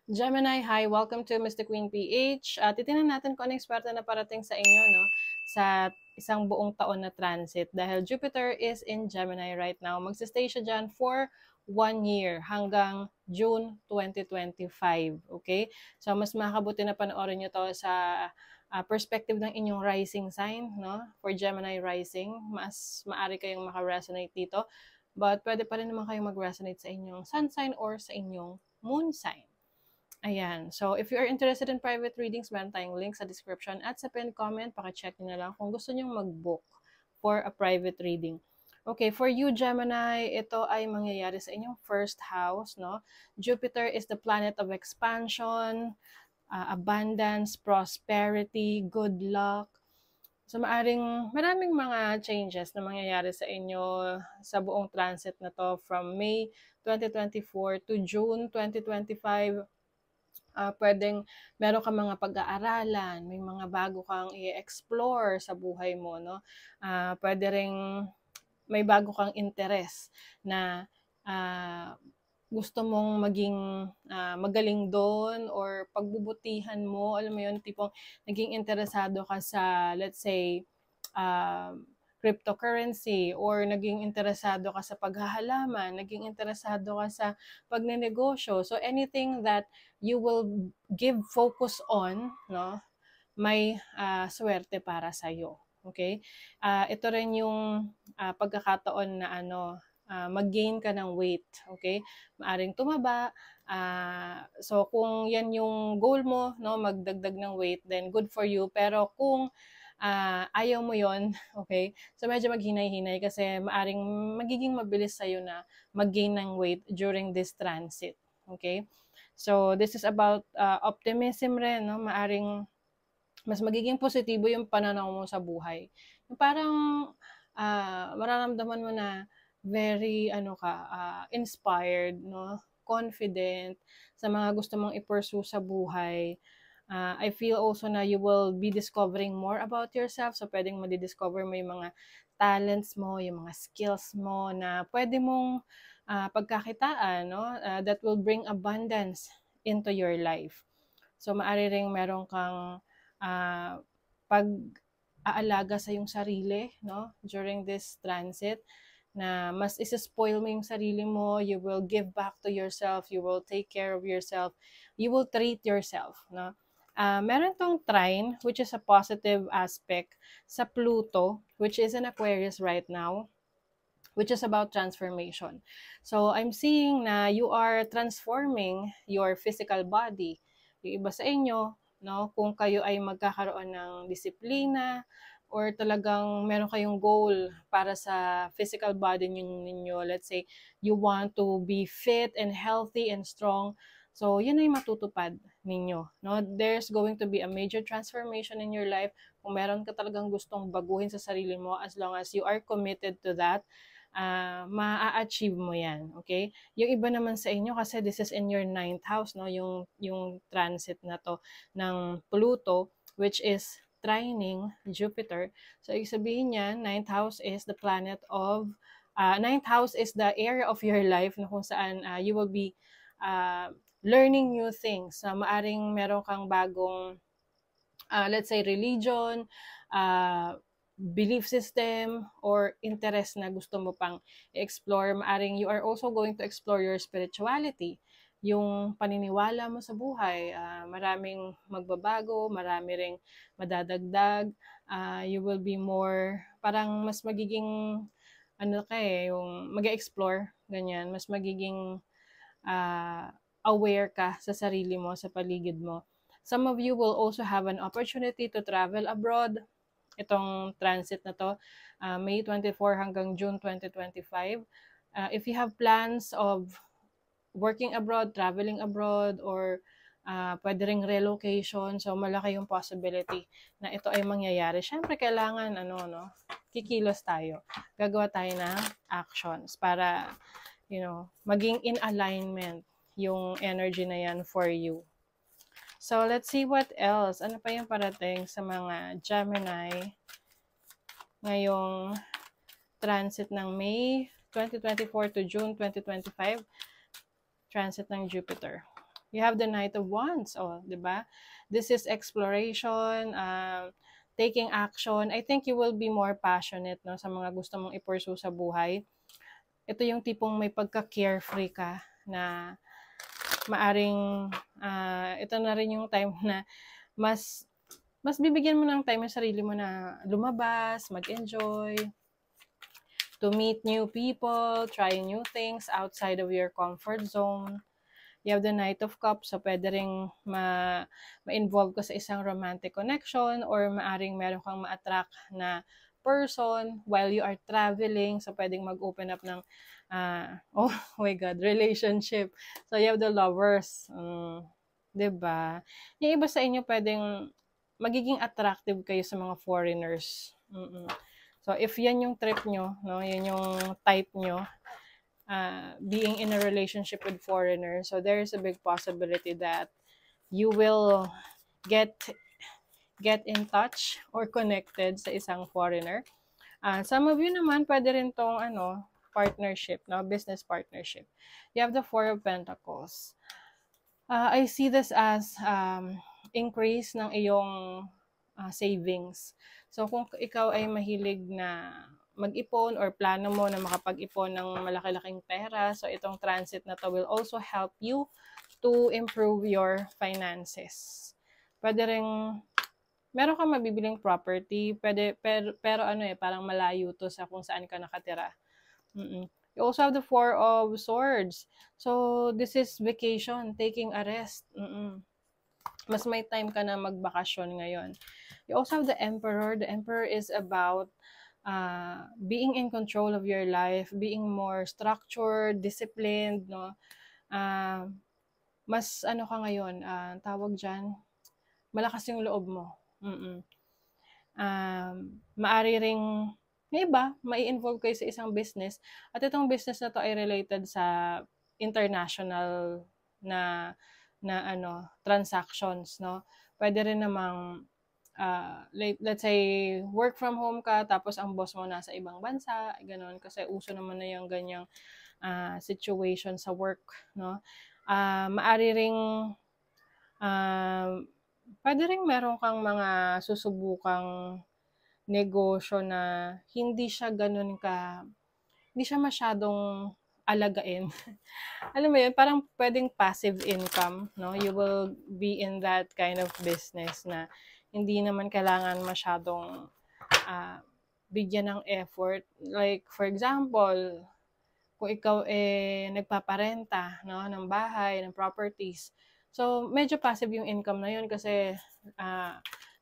Gemini, hi! Welcome to Mr. Queen PH. Titingnan natin kung ano yung swerte na parating sa inyo, no? Sa isang buong taon na transit. Dahil Jupiter is in Gemini right now. Magsistay siya dyan for 1 year hanggang June 2025. Okay? So, mas makakabuti na panoorin nyo to sa perspective ng inyong rising sign, no? For Gemini rising, mas maari kayong makaresonate dito. But pwede pa rin naman kayong mag-resonate sa inyong sun sign or sa inyong moon sign. Ayan. So, if you are interested in private readings, meron tayong link sa description at sa pinned comment. Pakicheck nyo na lang kung gusto nyo mag-book for a private reading. Okay, for you, Gemini, ito ay mangyayari sa inyong first house, no? Jupiter is the planet of expansion, abundance, prosperity, good luck. So, maraming mga changes na mangyayari sa inyo sa buong transit na to from May 2024 to June 2025. Pwedeng meron kang mga pag-aaralan, may mga bago kang i-explore sa buhay mo, no? Pwede ring may bago kang interes na gusto mong maging magaling doon or pagbubutihan mo, alam mo yun, tipong naging interesado ka sa, let's say, uh, cryptocurrency or naging interesado ka sa paghahalaman, naging interesado ka sa pagnenegosyo. So anything that you will give focus on, no, may swerte para sa iyo. Okay? Ito rin yung pagkakataon na mag-gain ka ng weight. Okay? Maaring tumaba. So kung yan yung goal mo, no, magdagdag ng weight, then good for you. Pero kung ayaw mo yon, okay? So medyo maghinay-hinay kasi maaring magiging mabilis sa'yo na mag-gain ng weight during this transit. Okay? So this is about optimism rin, no? Maaring mas magiging positibo yung pananaw mo sa buhay. Yung parang mararamdaman mo na very inspired, no? Confident sa mga gusto mong i-pursue sa buhay. I feel also na you will be discovering more about yourself. So, pwedeng madidiscover mo yung mga talents mo, yung mga skills mo na pwede mong pagkakitaan, no? That will bring abundance into your life. So, maari ring meron kang pag-aalaga sa yung sarili, no? During this transit na mas isa-spoil mo yung sarili mo, you will give back to yourself, you will take care of yourself, you will treat yourself, no? Meron tong trine, which is a positive aspect sa Pluto, which is in Aquarius right now, which is about transformation. So, I'm seeing na you are transforming your physical body. Yung iba sa inyo, no, kung kayo ay magkakaroon ng disiplina or talagang meron kayong goal para sa physical body ninyo, let's say, you want to be fit and healthy and strong, so yun ay matutupad ninyo, no? There's going to be a major transformation in your life kung meron ka talagang gustong baguhin sa sarili mo, as long as you are committed to that, maa-achieve mo yan, okay? Yung iba naman sa inyo, kasi this is in your 9th house, no? Yung transit na to ng Pluto, which is trining Jupiter. So, ibig sabihin niya, 9th house is the planet of, 9th house is the area of your life na kung saan you will be learning new things. Maaring meron kang bagong, let's say, religion, belief system, or interest na gusto mo pang explore. Maaring you are also going to explore your spirituality, yung paniniwala mo sa buhay. Maraming magbabago, marami ring madadagdag. You will be more, parang mas magiging, yung mag-explore, ganyan. Mas magiging aware ka sa sarili mo, sa paligid mo. Some of you will also have an opportunity to travel abroad. Itong transit na to, May 24 hanggang June 2025. If you have plans of working abroad, traveling abroad, or pwede ring relocation, so malaki yung possibility na ito ay mangyayari. Syempre, kailangan, kikilos tayo. Gagawa tayo ng actions para, maging in alignment yung energy na yan for you. So, let's see what else. Ano pa yung parating sa mga Gemini ngayong transit ng May 2024 to June 2025, transit ng Jupiter. You have the Knight of Wands, oh, di ba? This is exploration, taking action. I think you will be more passionate, no, sa mga gusto mong i-pursue sa buhay. Ito yung tipong may pagka-carefree ka na maaring ito na rin yung time na mas bibigyan mo ng time yung sarili mo na lumabas, mag-enjoy, to meet new people, try new things outside of your comfort zone. You have the Knight of Cups, so pwede ring ma-involve ka sa isang romantic connection or maaring meron kang ma-attract na person while you are traveling. So pwedeng mag-open up ng, oh my God, relationship. So you have the Lovers. 'Di ba? Yung iba sa inyo pwedeng magiging attractive kayo sa mga foreigners. So if yan yung trip nyo, no, yan yung type nyo, being in a relationship with foreigners, so there is a big possibility that you will get in touch or connected sa isang foreigner. Some of you naman, pwede rin tong partnership, no? Business partnership. You have the Four of Pentacles. I see this as increase ng iyong savings. So kung ikaw ay mahilig na mag-ipon or plano mo na makapag-ipon ng malaki-laking pera, so itong transit na to will also help you to improve your finances. Pwede rin, meron kang mabibiling property, pwede, pero parang malayo to sa kung saan ka nakatira. You also have the Four of Swords. So this is vacation, taking a rest. Mas may time ka na magbakasyon ngayon. You also have the Emperor. The Emperor is about being in control of your life, being more structured, disciplined, no? Mas ka ngayon, tawag dyan, malakas yung loob mo. Maari ring, may iba, mai-involve kayo sa isang business, at itong business na to ay related sa international na transactions, no? Pwede rin namang let's say work from home ka tapos ang boss mo nasa ibang bansa, ganoon, kasi uso naman na yung ganyang situation sa work, no? Maari ring pwede ring meron kang mga susubukang negosyo na hindi siya masyadong alagain. Alam mo yun, parang pwedeng passive income, no? You will be in that kind of business na hindi naman kailangan masyadong bigyan ng effort. Like, for example, kung ikaw nagpaparenta, no, ng bahay, ng properties. So, medyo passive yung income na yun kasi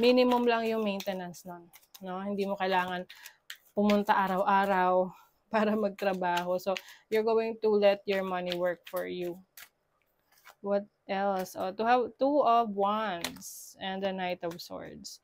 minimum lang yung maintenance nun, no? Hindi mo kailangan pumunta araw-araw para magtrabaho. So, you're going to let your money work for you. What else? Oh, to have Two of Wands and the Knight of Swords.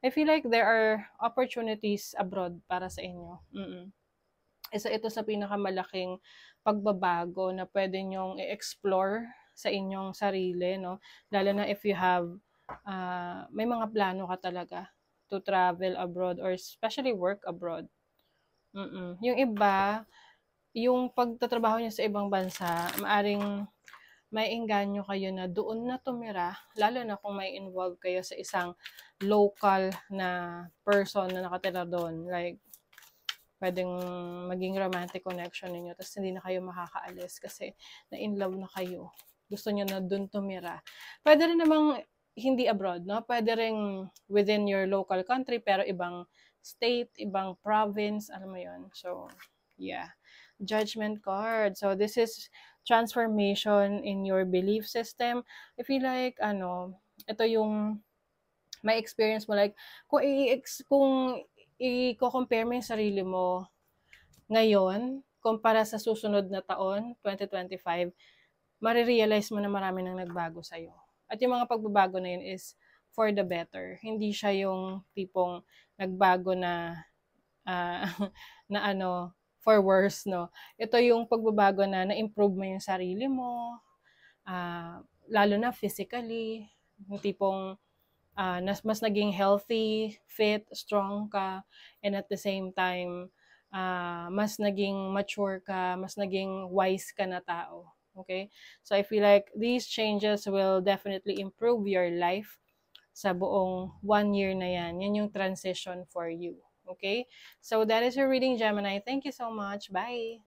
I feel like there are opportunities abroad para sa inyo. Isa ito sa pinakamalaking pagbabago na pwede nyong i-explore sa inyong sarili, no? Lalo na if you have, may mga plano ka talaga to travel abroad or especially work abroad. Yung iba, yung pagtatrabaho niya sa ibang bansa, maaring maiengganyo kayo na doon na tumira, lalo na kung may involve kayo sa isang local na person na nakatira doon. Like, pwedeng maging romantic connection ninyo, tapos hindi na kayo makakaalis kasi na-in-love na kayo. Gusto nyo na doon tumira. Pwede rin namang hindi abroad, no? Pwede rin within your local country, pero ibang state, ibang province, alam mo yun. So, yeah. Judgment card. So, this is transformation in your belief system. I feel like, ito yung may experience mo. Like, kung i-compare mo yung sarili mo ngayon, kumpara sa susunod na taon, 2025, marirealize mo na marami nang nagbago sa'yo. At yung mga pagbabago na yun is for the better. Hindi siya yung tipong nagbago na for worse, no? Ito yung pagbabago na na-improve mo yung sarili mo, lalo na physically, yung tipong mas naging healthy, fit, strong ka, and at the same time, mas naging mature ka, mas naging wise ka na tao. Okay? So I feel like these changes will definitely improve your life sa buong 1 year na yan. Yan yung transition for you. Okay? So that is your reading, Gemini. Thank you so much. Bye!